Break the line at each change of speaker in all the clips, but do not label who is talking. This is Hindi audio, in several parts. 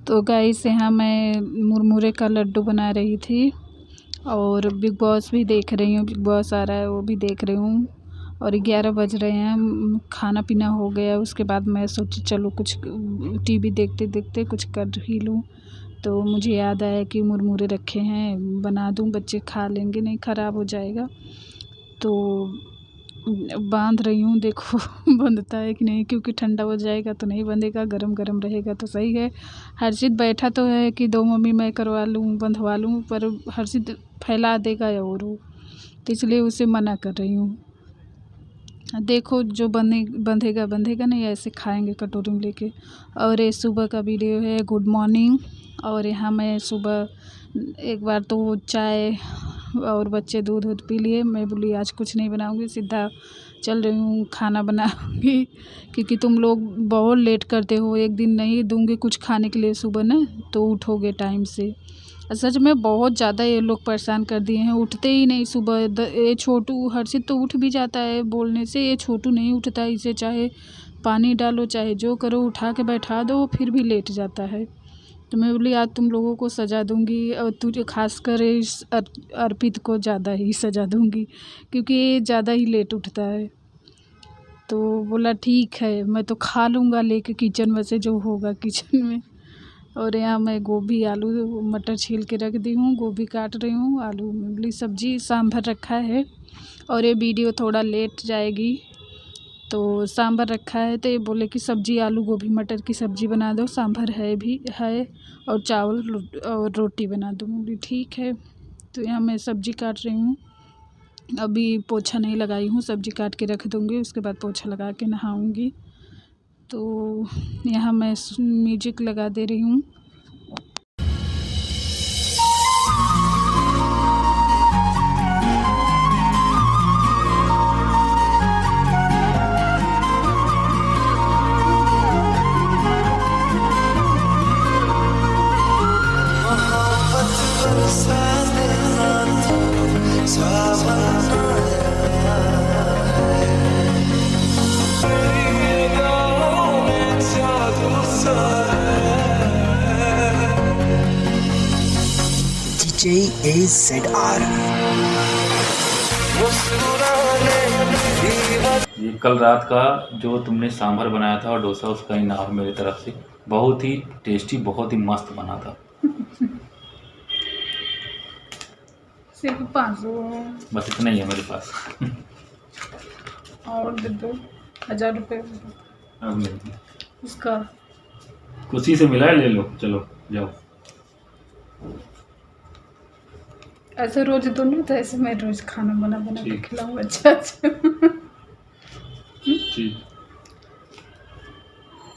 तो गाइस यहाँ मैं मुरमुरे का लड्डू बना रही थी और बिग बॉस भी देख रही हूँ। बिग बॉस आ रहा है वो भी देख रही हूँ और 11 बज रहे हैं। खाना पीना हो गया, उसके बाद मैं सोची चलो कुछ टीवी देखते देखते कुछ कर ही लूँ। तो मुझे याद आया कि मुरमुरे रखे हैं, बना दूँ, बच्चे खा लेंगे, नहीं ख़राब हो जाएगा। तो बांध रही हूँ, देखो बंधता है कि नहीं, क्योंकि ठंडा हो जाएगा तो नहीं बंधेगा, गरम गरम रहेगा तो सही है। हर्षित बैठा तो है कि दो मम्मी मैं करवा लूँ, बंधवा लूँ, पर हर्षित फैला देगा और वो, तो इसलिए उसे मना कर रही हूँ। देखो जो बंधेगा बंधेगा, नहीं ऐसे खाएंगे कटोरी में लेके। और ये सुबह का वीडियो है, गुड मॉर्निंग। और यहाँ मैं सुबह एक बार तो चाय और बच्चे दूध पी लिए। मैं बोली आज कुछ नहीं बनाऊंगी, सीधा चल रही हूँ खाना बनाऊंगी, क्योंकि तुम लोग बहुत लेट करते हो। एक दिन नहीं दूंगी कुछ खाने के लिए सुबह ना, तो उठोगे टाइम से। सच में बहुत ज़्यादा ये लोग परेशान कर दिए हैं, उठते ही नहीं सुबह। ये छोटू हर्षित तो उठ भी जाता है बोलने से, ये छोटू नहीं उठता। इसे चाहे पानी डालो चाहे जो करो, उठा के बैठा दो फिर भी लेट जाता है। तो मैं बोली आज तुम लोगों को सजा दूंगी, और तुझे खासकर इस अर्पित को ज़्यादा ही सजा दूंगी, क्योंकि ये ज़्यादा ही लेट उठता है। तो बोला ठीक है, मैं तो खा लूँगा लेके किचन में से जो होगा किचन में। और यहाँ मैं गोभी आलू मटर छील के रख दी हूँ, गोभी काट रही हूँ, आलू मूली सब्जी सांभर रखा है। और ये वीडियो थोड़ा लेट जाएगी, तो सांभर रखा है, तो ये बोले कि सब्जी आलू गोभी मटर की सब्जी बना दो, सांभर है भी है, और चावल और रोटी बना दो। बोली ठीक है। तो यहाँ मैं सब्जी काट रही हूँ, अभी पोछा नहीं लगाई हूँ, सब्जी काट के रख दूँगी, उसके बाद पोछा लगा के नहाऊँगी। तो यहाँ मैं म्यूजिक लगा दे रही हूँ।
JAZR।
ये कल रात का जो तुमने सांभर बनाया था और डोसा, उसका इनाम मेरी तरफ से। बहुत ही टेस्टी, बहुत ही मस्त बना था।
सिर्फ 500
बस इतना ही है मेरे पास।
और दे दो 1000 रुपये
अब नहीं,
उसका।
खुशी से मिला है, ले लो, चलो जाओ।
ऐसे रोज दो ना, तो ऐसे मैं रोज खाना बना के
ठीक।
खिलाऊँ अच्छा अच्छा।
ठीक,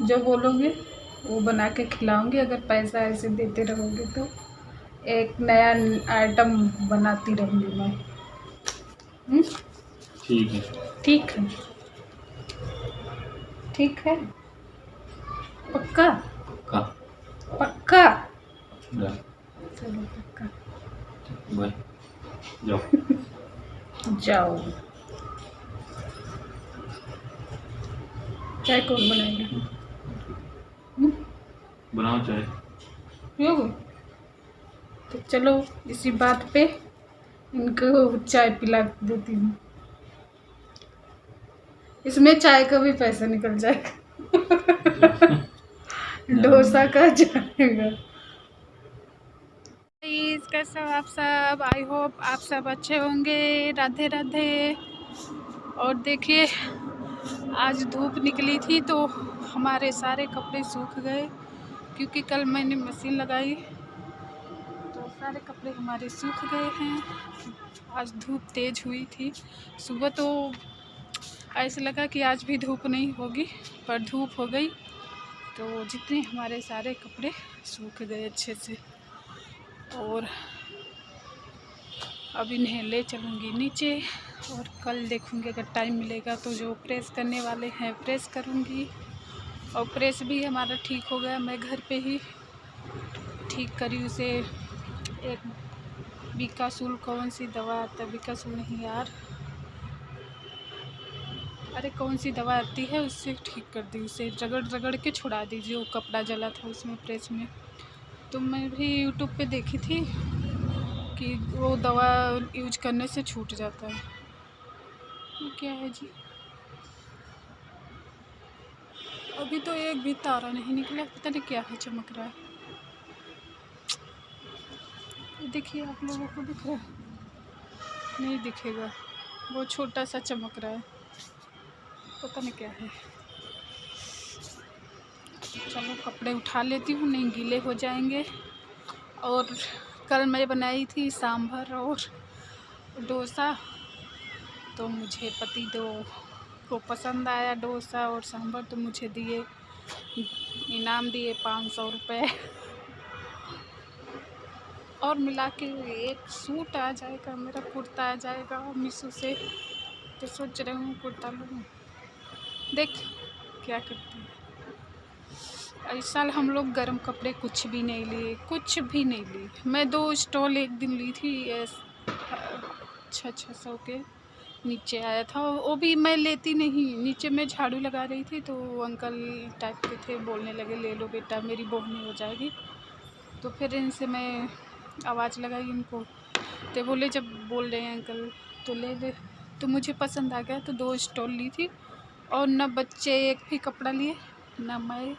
जो बोलोगे वो बना के खिलाऊंगी, अगर पैसा ऐसे देते रहोगे तो एक नया आइटम बनाती रहूँगी मैं।
ठीक है।
ठीक है, ठीक है, पक्का
का
पक्का।
जा,
चलो पक्का,
बाय, जाओ।
जाओ। चाय कौन बनाएगा?
बनाओ चाय।
पियोगे? तो चलो इसी बात पे इनको चाय पिला देती हूँ, इसमें चाय का भी पैसा निकल जाएगा। डोसा का जाएगा। कैसे हो आप सब? आई होप आप सब अच्छे होंगे। राधे राधे। और देखिए आज धूप निकली थी तो हमारे सारे कपड़े सूख गए, क्योंकि कल मैंने मशीन लगाई तो सारे कपड़े हमारे सूख गए हैं। आज धूप तेज़ हुई थी, सुबह तो ऐसे लगा कि आज भी धूप नहीं होगी, पर धूप हो गई तो जितने हमारे सारे कपड़े सूख गए अच्छे से। और अब इन्हें ले चलूँगी नीचे, और कल देखूँगी अगर टाइम मिलेगा तो जो प्रेस करने वाले हैं प्रेस करूँगी। और प्रेस भी हमारा ठीक हो गया, मैं घर पे ही ठीक करी उसे। एक बिकासूल, कौन सी दवा आता है, बिकासूल नहीं यार, अरे कौन सी दवा आती है उससे ठीक कर दी, उसे रगड़ रगड़ के छुड़ा दीजिए। वो कपड़ा जला था उसमें प्रेस में, तो मैं भी यूट्यूब पे देखी थी कि वो दवा यूज करने से छूट जाता है। ये क्या है जी? अभी तो एक भी तारा नहीं निकला, पता नहीं क्या है चमक रहा है। ये देखिए, आप लोगों को दिख रहा है? नहीं दिखेगा, वो छोटा सा चमक रहा है, पता नहीं क्या है। चलो कपड़े उठा लेती हूँ, नहीं गीले हो जाएंगे। और कल मैं बनाई थी सांभर और डोसा, तो मुझे पतिदेव को पसंद आया डोसा और सांभर, तो मुझे दिए, इनाम दिए 500 रुपये। और मिला के एक सूट आ जाएगा, मेरा कुर्ता आ जाएगा मीशो से, तो सोच रही हूँ कुर्ता लूँ। देख क्या करती है। इस साल हम लोग गर्म कपड़े कुछ भी नहीं लिए, कुछ भी नहीं लिए। मैं 2 स्टॉल एक दिन ली थी, 600 के नीचे आया था। वो भी मैं लेती नहीं, नीचे मैं झाड़ू लगा रही थी तो अंकल टाइप के थे, बोलने लगे ले लो बेटा मेरी बोहनी हो जाएगी। तो फिर इनसे मैं आवाज़ लगाई इनको, तो बोले जब बोल रहे हैं अंकल तो ले ले। तो मुझे पसंद आ गया तो 2 स्टॉल ली थी। और न बच्चे एक भी कपड़ा लिए, न मैं,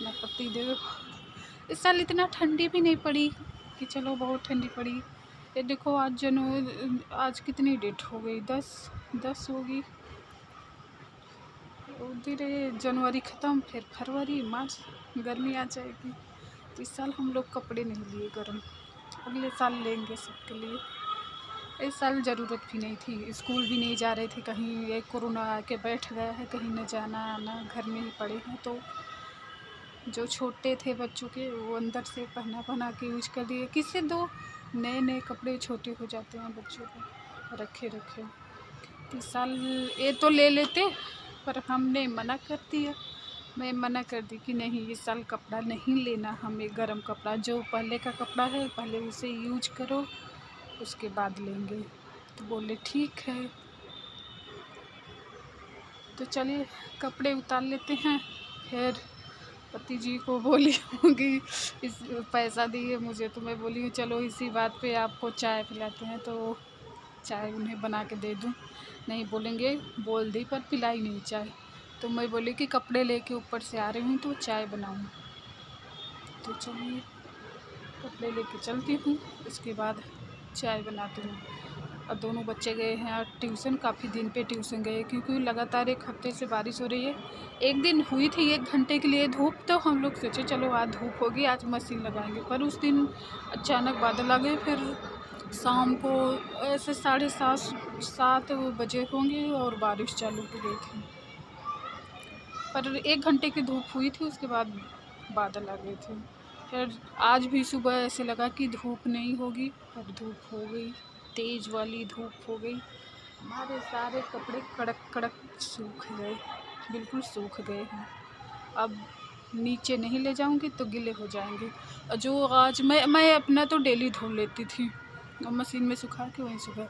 न पतिदेव। इस साल इतना ठंडी भी नहीं पड़ी कि चलो बहुत ठंडी पड़ी। ये देखो आज कितनी डेट हो गई, 10 होगी। धीरे जनवरी ख़त्म, फिर फरवरी मार्च गर्मी आ जाएगी। तो इस साल हम लोग कपड़े नहीं लिए गर्म, अगले साल लेंगे सबके लिए। इस साल ज़रूरत भी नहीं थी, स्कूल भी नहीं जा रहे थे कहीं, ये कोरोना आके बैठ गया है, कहीं न जाना आना, घर में ही पड़े हैं। तो जो छोटे थे बच्चों के, वो अंदर से पहना के यूज कर दिए। किससे दो नए कपड़े छोटे हो जाते हैं बच्चों को, रखे तो इस साल ये तो ले लेते, पर हमने मना कर दिया। मैं मना कर दी कि नहीं इस साल कपड़ा नहीं लेना हमें गर्म कपड़ा, जो पहले का कपड़ा है पहले उसे यूज करो, उसके बाद लेंगे। तो बोले ठीक है। तो चलिए कपड़े उतार लेते हैं। फिर पति जी को बोली होंगी, इस पैसा दिए मुझे, तो मैं बोली हूँ चलो इसी बात पे आपको चाय पिलाते हैं, तो चाय उन्हें बना के दे दूँ। नहीं बोलेंगे, बोल दी पर पिलाई नहीं चाय। तो मैं बोली कि कपड़े लेके ऊपर से आ रही हूँ तो चाय बनाऊँ। तो चलिए कपड़े लेके चलती हूँ, उसके बाद चाय बनाती हूँ। और दोनों बच्चे गए हैं आज ट्यूशन, काफ़ी दिन पे ट्यूशन गए क्योंकि लगातार 1 हफ्ते से बारिश हो रही है। एक दिन हुई थी 1 घंटे के लिए धूप, तो हम लोग सोचे चलो आज धूप होगी आज मशीन लगाएंगे, पर उस दिन अचानक बादल आ गए। फिर शाम को ऐसे 7:30 बजे होंगे और बारिश चालू हो गई थी। पर 1 घंटे की धूप हुई थी, उसके बाद बादल आ गए थे। फिर आज भी सुबह ऐसे लगा कि धूप नहीं होगी, पर धूप हो गई, तेज़ वाली धूप हो गई। हमारे सारे कपड़े कड़क कड़क सूख गए, बिल्कुल सूख गए हैं। अब नीचे नहीं ले जाऊंगी तो गीले हो जाएंगे। और जो आज मैं अपना तो डेली धो लेती थी और मशीन में सुखा के वहीं सुबह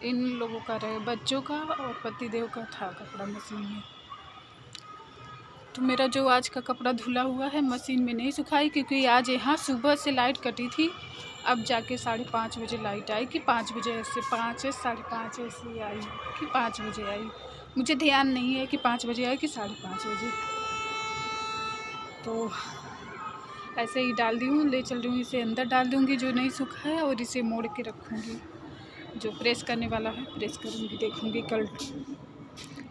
इन लोगों का रहे, बच्चों का और पतिदेव का था कपड़ा मशीन में। तो मेरा जो आज का कपड़ा धुला हुआ है मशीन में नहीं सुखाई, क्योंकि आज यहाँ सुबह से लाइट कटी थी। अब जाके 5:30 बजे लाइट आई कि 5 बजे, ऐसे 5 5:30 ऐसे आई कि 5 बजे आई। मुझे ध्यान नहीं है कि 5 बजे आई कि 5:30 बजे। तो ऐसे ही डाल दी हूँ, ले चल रही हूँ, इसे अंदर डाल दूँगी जो नहीं सूखा है, और इसे मोड़ के रखूँगी। जो प्रेस करने वाला है प्रेस करूँगी, देखूँगी कल।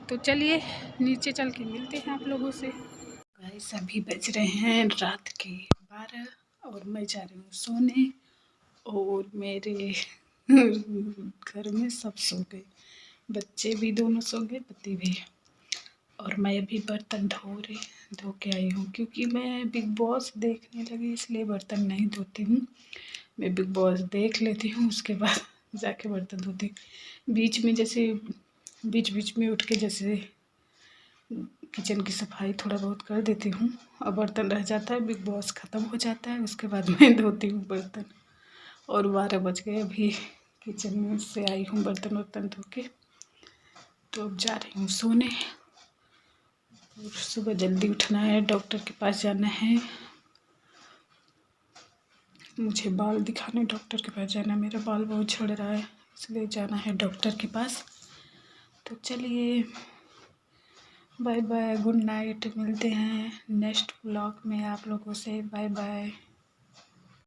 तो चलिए नीचे चल के मिलते हैं आप लोगों से। गाइस अभी बज रहे हैं रात के 12 और मैं जा रही हूँ सोने, और मेरे घर में सब सो गए, बच्चे भी दोनों सो गए, पति भी। और मैं अभी बर्तन धो के आई हूँ, क्योंकि मैं बिग बॉस देखने लगी इसलिए बर्तन नहीं धोती हूँ। मैं बिग बॉस देख लेती हूँ, उसके बाद जाके बर्तन धोती हूँ। बीच बीच में उठ के जैसे किचन की सफाई थोड़ा बहुत कर देती हूँ, और बर्तन रह जाता है, बिग बॉस ख़त्म हो जाता है, उसके बाद मैं धोती हूँ बर्तन। और 12 बज गए, अभी किचन में से आई हूँ बर्तन धो के। तो अब जा रही हूँ सोने और सुबह जल्दी उठना है, डॉक्टर के पास जाना है। मुझे बाल दिखाने डॉक्टर के पास जाना है, मेरा बाल बहुत झड़ रहा है इसलिए जाना है डॉक्टर के पास। तो चलिए बाय बाय, गुड नाइट, मिलते हैं नेक्स्ट व्लॉग में आप लोगों से। Bye bye.